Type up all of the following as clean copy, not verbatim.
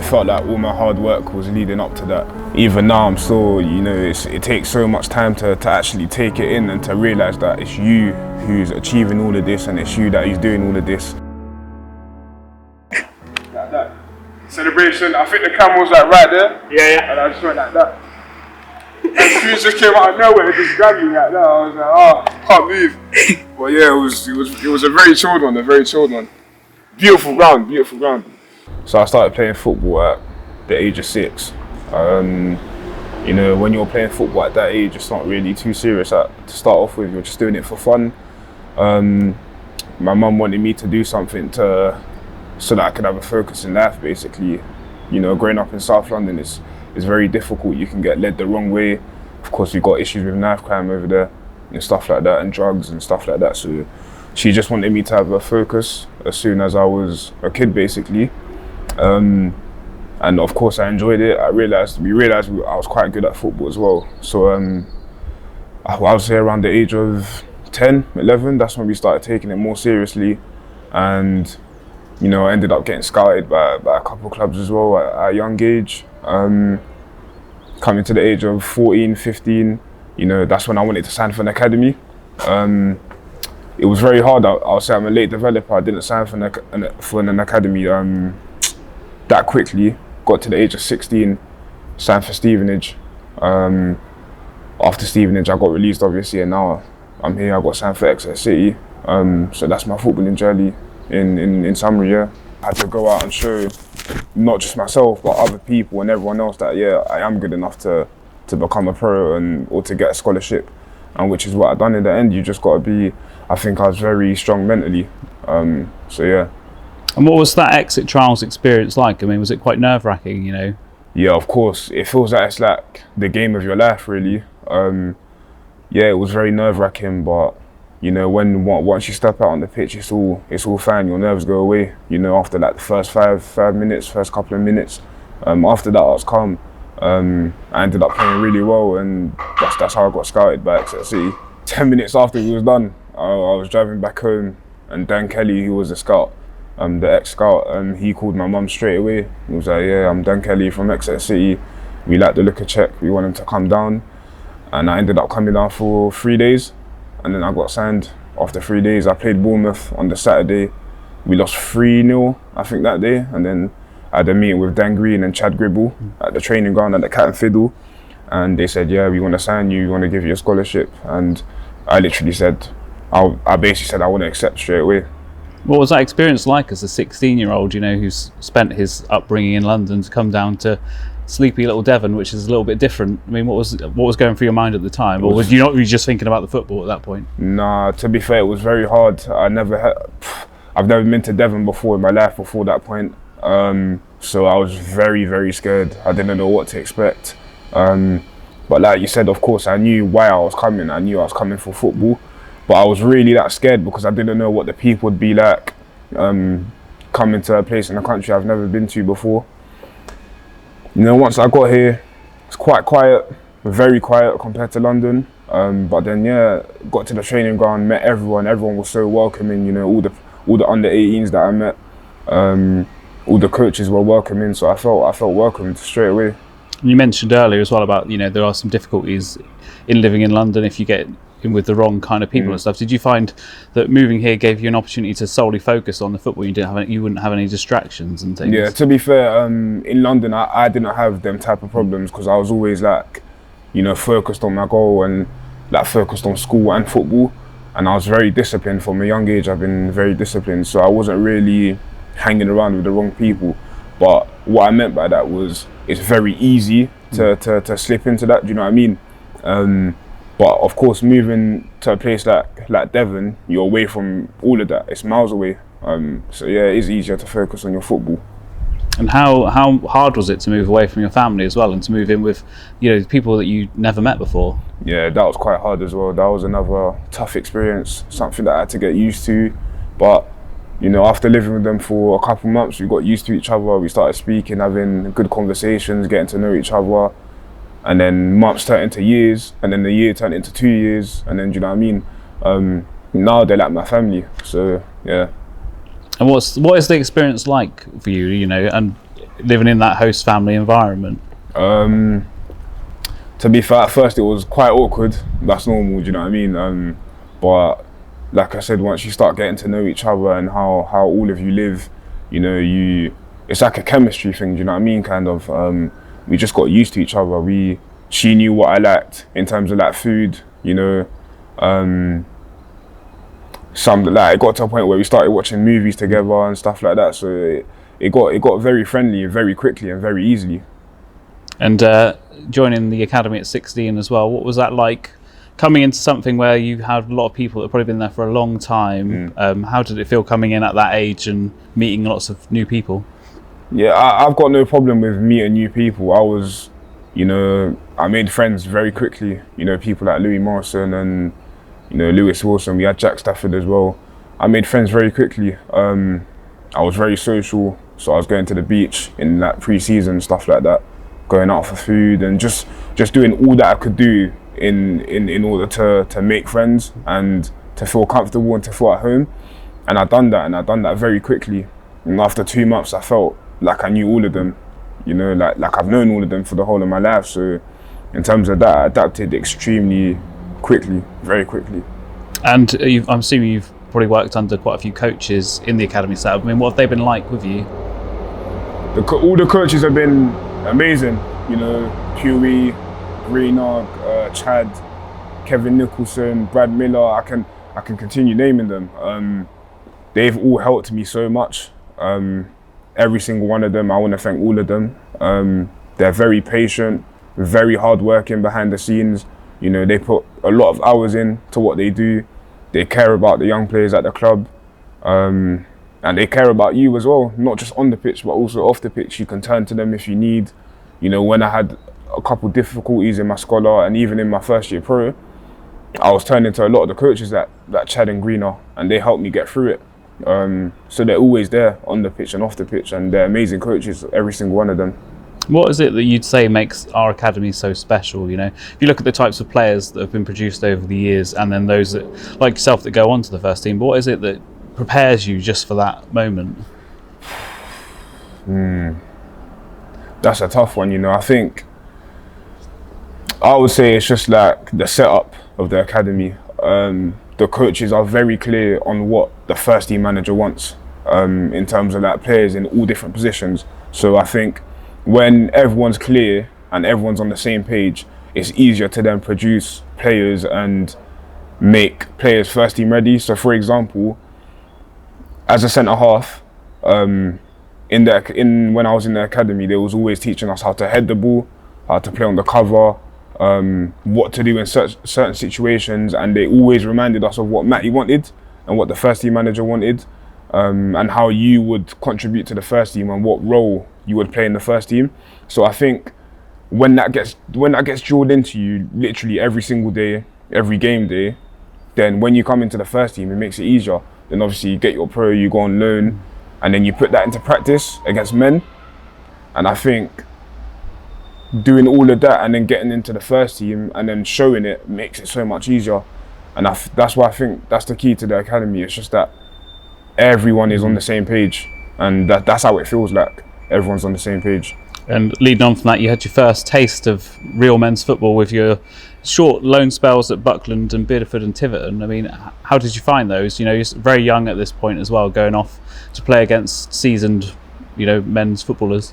felt like all my hard work was leading up to that. Even now I'm still, it takes so much time to actually take it in and to realise that it's you who's achieving all of this and it's you that is doing all of this. Like that. Celebration, I think the camera was like right there. Yeah. And I just went like that. And shoes just came out of nowhere, just grabbed me like that. I was like, can't move. But yeah, it was a very chilled one, Beautiful ground. So I started playing football at the age of 6. When you're playing football at that age, it's not really too serious to start off with. You're just doing it for fun. My mum wanted me to do something so that I could have a focus in life, basically. Growing up in South London is very difficult. You can get led the wrong way. Of course, we've got issues with knife crime over there and stuff like that, and drugs and stuff like that. So she just wanted me to have a focus as soon as I was a kid, basically. And of course, I enjoyed it. We realised I was quite good at football as well. So I would say around the age of 10, 11, that's when we started taking it more seriously. And I ended up getting scouted by a couple of clubs as well at a young age. Coming to the age of 14, 15, that's when I wanted to sign for an academy. It was very hard. I'll say I'm a late developer. I didn't sign for an academy that quickly. Got to the age of 16, signed for Stevenage. After Stevenage, I got released, obviously, and now I'm here. I got signed for Exeter City. So that's my footballing journey in summary. Yeah, I had to go out and show not just myself but other people and everyone else that I am good enough to become a pro or to get a scholarship, and which is what I've done in the end. You just got to be. I think I was very strong mentally. So yeah. And what was that exit trials experience like? I mean, was it quite nerve-wracking, Yeah, of course. It feels like it's like the game of your life, really. Yeah, it was very nerve-wracking, but once you step out on the pitch, it's all fine. Your nerves go away. After like the first first couple of minutes. After that, I was calm. I ended up playing really well, and that's how I got scouted by Exeter City. 10 minutes after we was done, I was driving back home, and Dan Kelly, who was the scout, the ex-scout, he called my mum straight away. He was like, yeah, I'm Dan Kelly from Exeter City. We like the look of Cheick. We want him to come down. And I ended up coming down for 3 days. And then I got signed after 3 days. I played Bournemouth on the Saturday. We lost 3-0, I think, that day. And then I had a meeting with Dan Green and Chad Gribble at the training ground at the Cat and Fiddle. And they said, yeah, we want to sign you. We want to give you a scholarship. And I literally said, I basically said I want to accept straight away. What was that experience like as a 16-year-old, who's spent his upbringing in London to come down to sleepy little Devon, which is a little bit different? I mean, what was going through your mind at the time, or were you just thinking about the football at that point? Nah, to be fair, it was very hard. I've never been to Devon before in my life before that point, so I was very, very scared. I didn't know what to expect, but like you said, of course, I knew why I was coming. I knew I was coming for football, but I was really that scared because I didn't know what the people would be like coming to a place in the country I've never been to before. Once I got here, it's quite quiet, very quiet compared to London. But then, got to the training ground, met everyone. Everyone was so welcoming. All the under 18s that I met, all the coaches were welcoming. So I felt welcomed straight away. You mentioned earlier as well about there are some difficulties in living in London if you get in with the wrong kind of people and stuff. Did you find that moving here gave you an opportunity to solely focus on the football? You wouldn't have any distractions and things? Yeah, to be fair, in London I didn't have them type of problems because I was always focused on my goal and focused on school and football, and I was very disciplined from a young age. I've been very disciplined, so I wasn't really hanging around with the wrong people. But what I meant by that was it's very easy to slip into that. Do you know what I mean? But of course, moving to a place like Devon, you're away from all of that. It's miles away. So yeah, it is easier to focus on your football. And how hard was it to move away from your family as well and to move in with people that you never met before? Yeah, that was quite hard as well. That was another tough experience, something that I had to get used to. But after living with them for a couple months, we got used to each other. We started speaking, having good conversations, getting to know each other. And then months turned into years, and then the year turned into 2 years, and then, do you know what I mean? Now they're like my family, so yeah. And what is the experience like for you, and living in that host family environment? To be fair, at first it was quite awkward. That's normal, do you know what I mean? But like I said, once you start getting to know each other and how all of you live, you know, it's like a chemistry thing, do you know what I mean? Kind of, we just got used to each other. She knew what I liked in terms of like food, you know. It got to a point where we started watching movies together and stuff like that. So it got very friendly very quickly and very easily. And joining the academy at 16 as well, what was that like? Coming into something where you had a lot of people that have probably been there for a long time, how did it feel coming in at that age and meeting lots of new people? Yeah, I've got no problem with meeting new people. I made friends very quickly. You know, people like Louis Morrison and, you know, Lewis Wilson. We had Jack Stafford as well. I made friends very quickly. I was very social, so I was going to the beach in like pre-season, stuff like that, going out for food and just doing all that I could do in order to make friends and to feel comfortable and to feel at home. And I've done that very quickly. And after 2 months, I felt like I knew all of them, you know, like I've known all of them for the whole of my life. So in terms of that, I adapted extremely quickly, very quickly. And I'm assuming you've probably worked under quite a few coaches in the academy setup. I mean, what have they been like with you? All the coaches have been amazing, you know, Huey, Greenog, Chad, Kevin Nicholson, Brad Miller. I can continue naming them. They've all helped me so much. Every single one of them, I want to thank all of them. They're very patient, very hardworking behind the scenes. You know, they put a lot of hours in to what they do. They care about the young players at the club. And they care about you as well, not just on the pitch, but also off the pitch. You can turn to them if you need. You know, when I had a couple difficulties in my scholar and even in my first year pro, I was turning to a lot of the coaches that Chad and Green are, and they helped me get through it. So they're always there on the pitch and off the pitch, and they're amazing coaches, every single one of them. What is it that you'd say makes our academy so special? You know, if you look at the types of players that have been produced over the years, and then those that, like yourself, that go on to the first team, but what is it that prepares you just for that moment? That's a tough one, you know. I would say it's just like the setup of the academy. The coaches are very clear on what the first team manager wants in terms of like players in all different positions. So I think when everyone's clear and everyone's on the same page, it's easier to then produce players and make players first team ready. So for example, as a centre half, when I was in the academy, they was always teaching us how to head the ball, how to play on the cover, what to do in certain situations, and they always reminded us of what Matty wanted and what the first team manager wanted, and how you would contribute to the first team and what role you would play in the first team. So I think when that gets drilled into you literally every single day, every game day, then when you come into the first team, it makes it easier. Then obviously you get your pro, you go on loan, and then you put that into practice against men. And I think doing all of that and then getting into the first team and then showing it makes it so much easier. And that's why I think that's the key to the academy. It's just that everyone is on the same page, and that's how it feels like. Everyone's on the same page. And leading on from that, you had your first taste of real men's football with your short loan spells at Buckland and Bideford and Tiverton. I mean, how did you find those? You know, you're very young at this point as well, going off to play against seasoned, you know, men's footballers.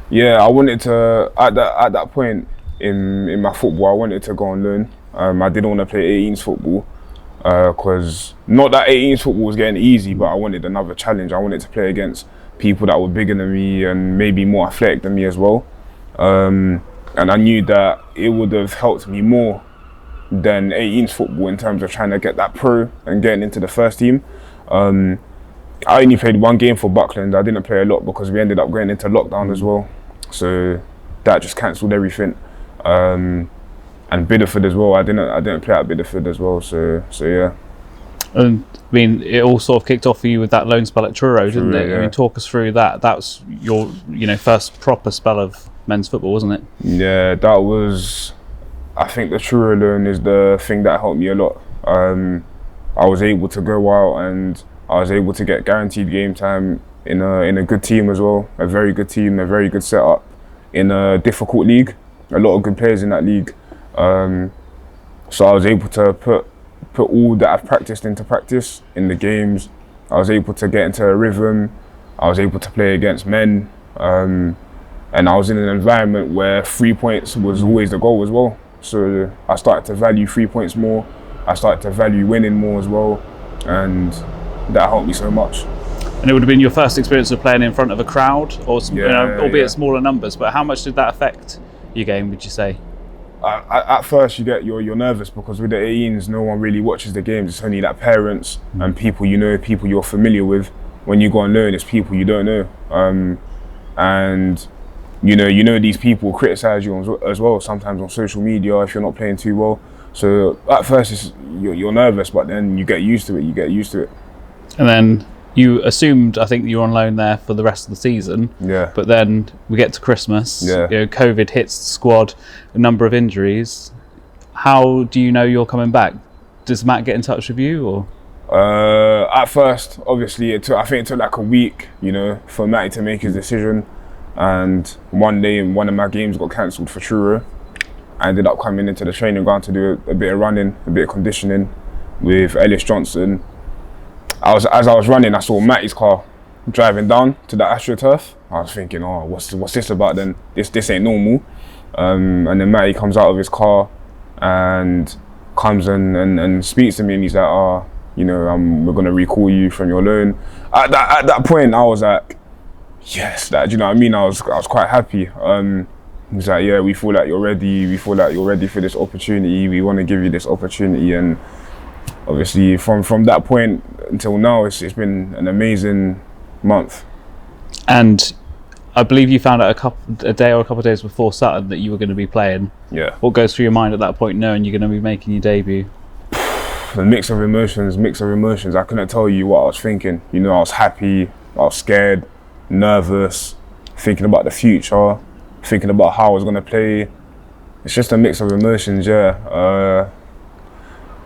Yeah, I wanted to, at that point in my football, I wanted to go on loan. I didn't want to play 18s football because not that 18s football was getting easy, but I wanted another challenge. I wanted to play against people that were bigger than me and maybe more athletic than me as well. And I knew that it would have helped me more than 18s football in terms of trying to get that pro and getting into the first team. I only played one game for Buckland. I didn't play a lot because we ended up going into lockdown as well. So that just cancelled everything. And Bideford as well. I didn't play at Bideford as well. So yeah. And I mean, it all sort of kicked off for you with that loan spell at Truro, didn't it? Yeah. I mean, talk us through that. That was your, you know, first proper spell of men's football, wasn't it? Yeah, that was. I think the Truro loan is the thing that helped me a lot. I was able to go out and I was able to get guaranteed game time in a good team as well, a very good team, a very good setup, in a difficult league, a lot of good players in that league. So I was able to put all that I've practiced into practice in the games. I was able to get into a rhythm. I was able to play against men. And I was in an environment where 3 points was always the goal as well. So I started to value 3 points more. I started to value winning more as well. And that helped me so much. And it would have been your first experience of playing in front of a crowd, or albeit smaller numbers. But how much did that affect your game, would you say? At first, you're nervous because with the 18s, no one really watches the games. It's only like parents and people you know, people you're familiar with. When you go and learn, it's people you don't know, and you know these people criticize you as well sometimes on social media if you're not playing too well. So at first, you're nervous, but then you get used to it. And then you assumed, I think, you were on loan there for the rest of the season. Yeah. But then we get to Christmas. Yeah. COVID hits the squad, a number of injuries. How do you know you're coming back? Does Matt get in touch with you, or? At first, obviously, I think it took like a week, for Matty to make his decision. And one day, one of my games got cancelled for Truro. I ended up coming into the training ground to do a bit of running, a bit of conditioning with Ellis Johnson. As I was running, I saw Matty's car driving down to the AstroTurf. I was thinking, oh, what's this about then? This ain't normal. And then Matty comes out of his car and comes and speaks to me, and he's like, we're gonna recall you from your loan. At that point, I was like, yes, do you know what I mean? I was quite happy. He's like, yeah, we feel like you're ready. We feel like you're ready for this opportunity. We want to give you this opportunity. And obviously, from that point until now, it's been an amazing month. And I believe you found out a day or a couple of days before Sutton that you were going to be playing. Yeah. What goes through your mind at that point, knowing you're going to be making your debut? A mix of emotions. I couldn't tell you what I was thinking. I was happy, I was scared, nervous, thinking about the future, thinking about how I was going to play. It's just a mix of emotions, yeah.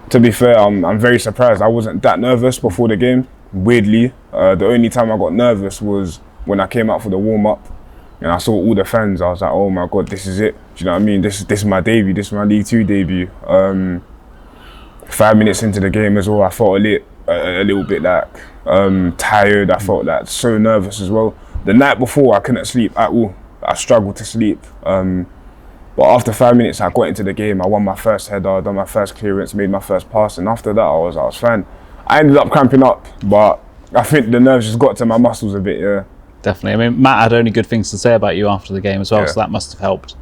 To be fair, I'm very surprised. I wasn't that nervous before the game, weirdly. The only time I got nervous was when I came out for the warm-up and I saw all the fans. I was like, oh my God, this is it. Do you know what I mean? This is my debut, this is my League 2 debut. 5 minutes into the game as well, I felt a little bit like tired. I felt like so nervous as well. The night before, I couldn't sleep at all. I struggled to sleep. But after 5 minutes, I got into the game. I won my first header, done my first clearance, made my first pass, and after that, I was fine. I ended up cramping up, but I think the nerves just got to my muscles a bit, yeah. Definitely. I mean, Matt had only good things to say about you after the game as well, yeah. So that must have helped.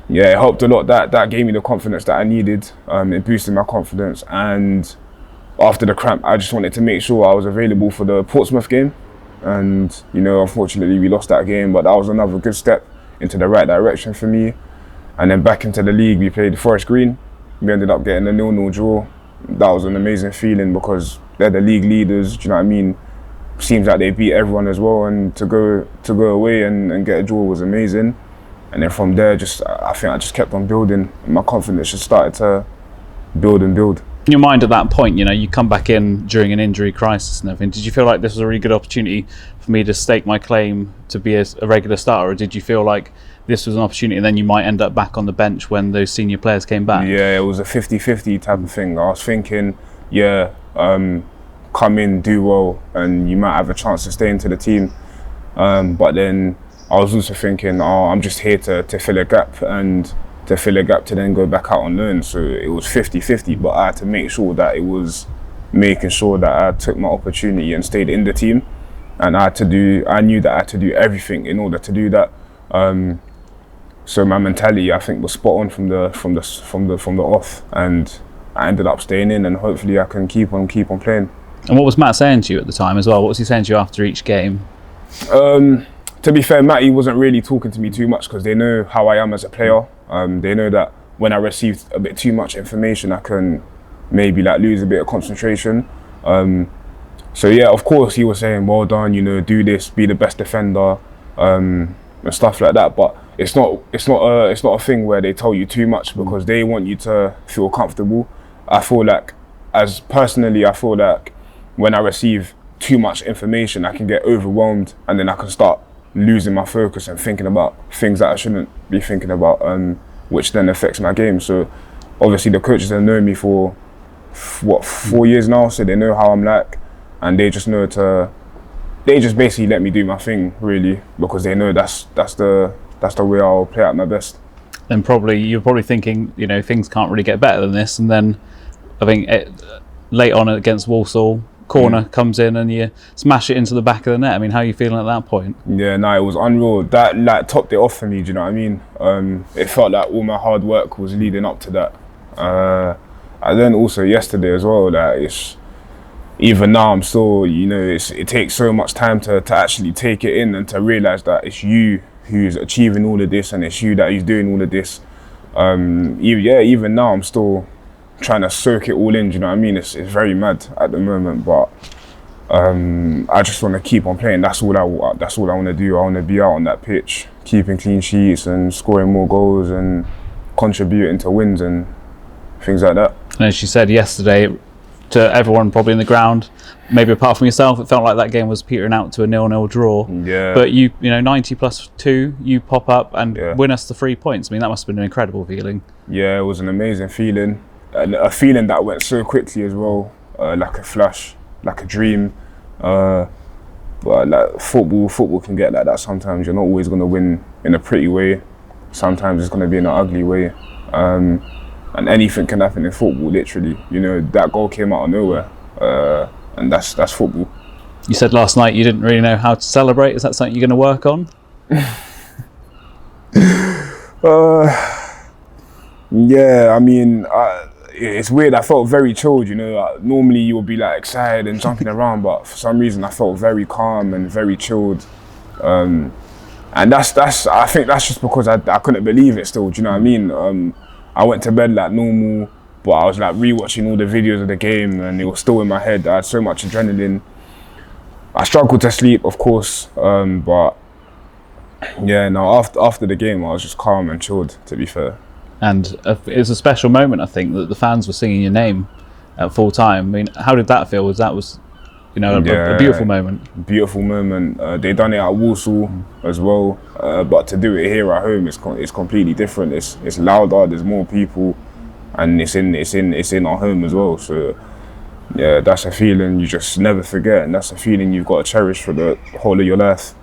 Yeah, it helped a lot. That gave me the confidence that I needed. It boosted my confidence, and after the cramp, I just wanted to make sure I was available for the Portsmouth game. And, unfortunately, we lost that game, but that was another good step into the right direction for me. And then back into the league, we played Forest Green. We ended up getting a 0-0 draw. That was an amazing feeling because they're the league leaders, do you know what I mean? Seems like they beat everyone as well, and to go away and get a draw was amazing. And then from there, I think I just kept on building. My confidence just started to build and build. In your mind at that point, you come back in during an injury crisis and everything. Did you feel like this was a really good opportunity for me to stake my claim to be a regular starter, or did you feel like this was an opportunity and then you might end up back on the bench when those senior players came back? Yeah, it was a 50-50 type of thing. I was thinking, come in, do well, and you might have a chance to stay into the team. But then I was also thinking, I'm just here to fill a gap, and to fill a gap to then go back out on loan. So it was 50-50, but I had to make sure that it was making sure that I took my opportunity and stayed in the team. And I knew that I had to do everything in order to do that. So my mentality, I think, was spot on from the off, and I ended up staying in, and hopefully I can keep on playing. And what was Matt saying to you at the time as well? What was he saying to you after each game? To be fair, Matty wasn't really talking to me too much because they know how I am as a player. They know that when I receive a bit too much information, I can maybe lose a bit of concentration. So yeah, of course he was saying, well done, do this, be the best defender, and stuff like that. But it's not a thing where they tell you too much because they want you to feel comfortable. I feel like when I receive too much information, I can get overwhelmed, and then I can start losing my focus and thinking about things that I shouldn't be thinking about, which then affects my game. So obviously the coaches have known me for 4 years now, so they know how I'm like, and they just basically let me do my thing, really, because they know that's the way I'll play at my best. Then you're probably thinking, you know, things can't really get better than this, and then I think late on against Walsall, corner comes in and you smash it into the back of the net. I mean, how are you feeling at that point? Yeah, no, it was unreal. That like topped it off for me, do you know what I mean? It felt like all my hard work was leading up to that. And then also yesterday as well, like even now I'm still, you know, it takes so much time to actually take it in and to realise that it's you who's achieving all of this and it's you that is doing all of this. Even now I'm still trying to soak it all in, do you know what I mean? It's very mad at the moment, but I just want to keep on playing. That's all I want to do. I want to be out on that pitch, keeping clean sheets and scoring more goals and contributing to wins and things like that. And as you said yesterday, to everyone probably in the ground, maybe apart from yourself, it felt like that game was petering out to a 0-0 draw. Yeah. But you know, 90+2, you pop up and win us the 3 points. I mean, that must have been an incredible feeling. Yeah, it was an amazing feeling. And a feeling that went so quickly as well, like a flash, like a dream. But like football can get like that sometimes. You're not always going to win in a pretty way. Sometimes it's going to be in an ugly way. And anything can happen in football, literally. You know, that goal came out of nowhere. And that's football. You said last night you didn't really know how to celebrate. Is that something you're going to work on? Yeah, I mean, it's weird. I felt very chilled, you know. Normally you would be like excited and jumping around, but for some reason I felt very calm and very chilled. And I think that's just because I couldn't believe it still, do you know what I mean? I went to bed like normal, but I was like rewatching all the videos of the game and it was still in my head. I had so much adrenaline. I struggled to sleep, of course, but yeah, no, after the game I was just calm and chilled, to be fair. And it was a special moment, I think, that the fans were singing your name at full time. I mean, how did that feel? That was, you know, a beautiful moment. Beautiful moment. They done it at Walsall as well, but to do it here at home, it's completely different. It's louder. There's more people, and it's in our home as well. So yeah, that's a feeling you just never forget, and that's a feeling you've got to cherish for the whole of your life.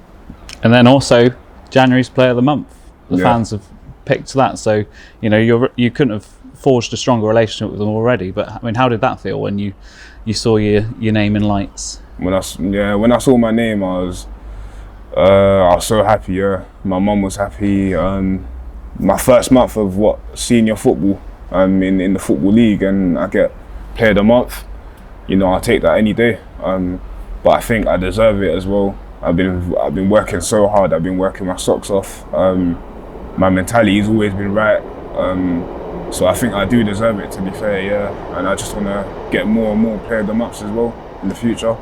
And then also January's Player of the Month. The fans have picked that, so you know you couldn't have forged a stronger relationship with them already. But I mean, how did that feel when you saw your name in lights? When I saw my name, I was so happy. Yeah, my mum was happy. My first month of senior football, in the football league, and I get Player of the Month. You know, I'll take that any day. But I think I deserve it as well. I've been working so hard. I've been working my socks off. My mentality's always been right. So I think I do deserve it, to be fair, yeah. And I just want to get more and more Player of the Months as well in the future.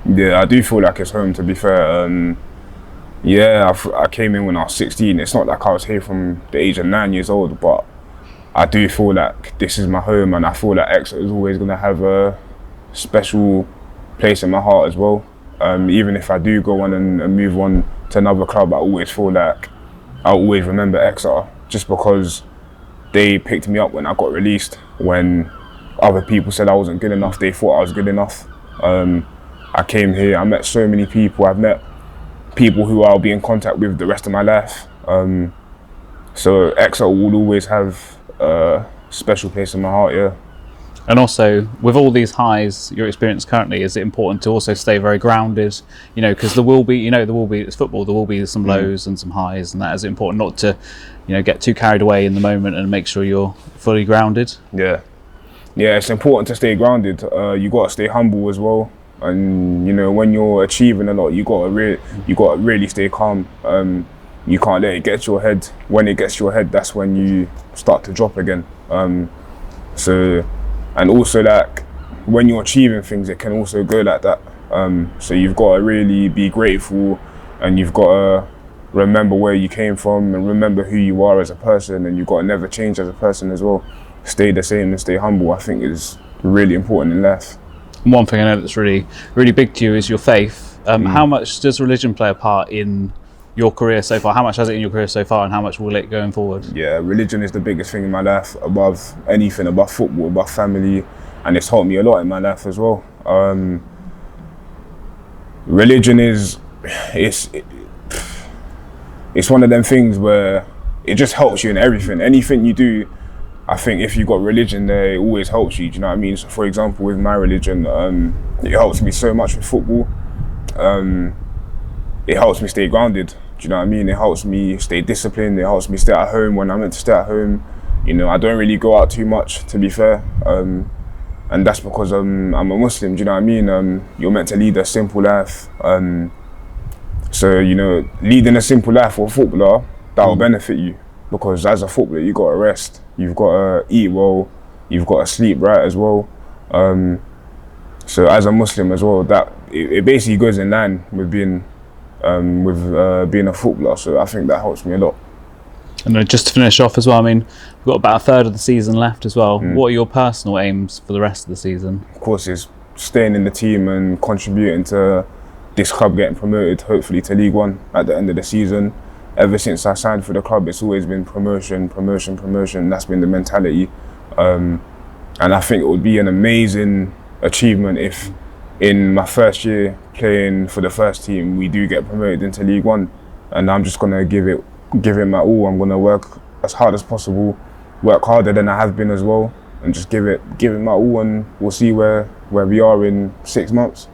Yeah, I do feel like it's home, to be fair. I came in when I was 16. It's not like I was here from the age of 9 years old, but I do feel like this is my home, and I feel like Exeter is always going to have a special place in my heart as well. Even if I do go on and move on to another club, I always feel like I always remember Exeter, just because they picked me up when I got released. When other people said I wasn't good enough, they thought I was good enough. I came here, I met so many people. I've met people who I'll be in contact with the rest of my life. So Exeter will always have a special place in my heart, yeah. And also, with all these highs, your experience currently, is it important to also stay very grounded? You know, because it's football, there will be some lows and some highs, and that is important not to, you know, get too carried away in the moment and make sure you're fully grounded. Yeah, it's important to stay grounded. You got to stay humble as well, and you know, when you're achieving a lot, you got to really stay calm. You can't let it get to your head. When it gets to your head, that's when you start to drop again. And also, like, when you're achieving things, it can also go like that. So you've got to really be grateful, and you've got to remember where you came from and remember who you are as a person, and you've got to never change as a person as well. Stay the same and stay humble, I think, is really important in life. And one thing I know that's really, really big to you is your faith. How much does religion play a part in your career so far? How much has it in your career so far, and how much will it going forward? Yeah, religion is the biggest thing in my life, above anything, above football, above family, and it's helped me a lot in my life as well. Religion is, it's one of them things where it just helps you in everything. Anything you do, I think if you've got religion there, it always helps you, do you know what I mean? So for example, with my religion, it helps me so much with football. It helps me stay grounded, do you know what I mean? It helps me stay disciplined, it helps me stay at home when I'm meant to stay at home. You know, I don't really go out too much, to be fair. And that's because I'm a Muslim, do you know what I mean? You're meant to lead a simple life. So, you know, leading a simple life for a footballer, that will benefit you. Because as a footballer, you've got to rest, you've got to eat well, you've got to sleep right as well. So as a Muslim as well, that it basically goes in line with being a footballer. So I think that helps me a lot. And just to finish off as well, I mean, we've got about a third of the season left as well. What are your personal aims for the rest of the season? Of course, it's staying in the team and contributing to this club getting promoted, hopefully to League One at the end of the season. Ever since I signed for the club, it's always been promotion, promotion, promotion. That's been the mentality. And I think it would be an amazing achievement if in my first year playing for the first team, we do get promoted into League One. And I'm just gonna give it my all. I'm gonna work as hard as possible, work harder than I have been as well, and just give it my all, and we'll see where we are in 6 months.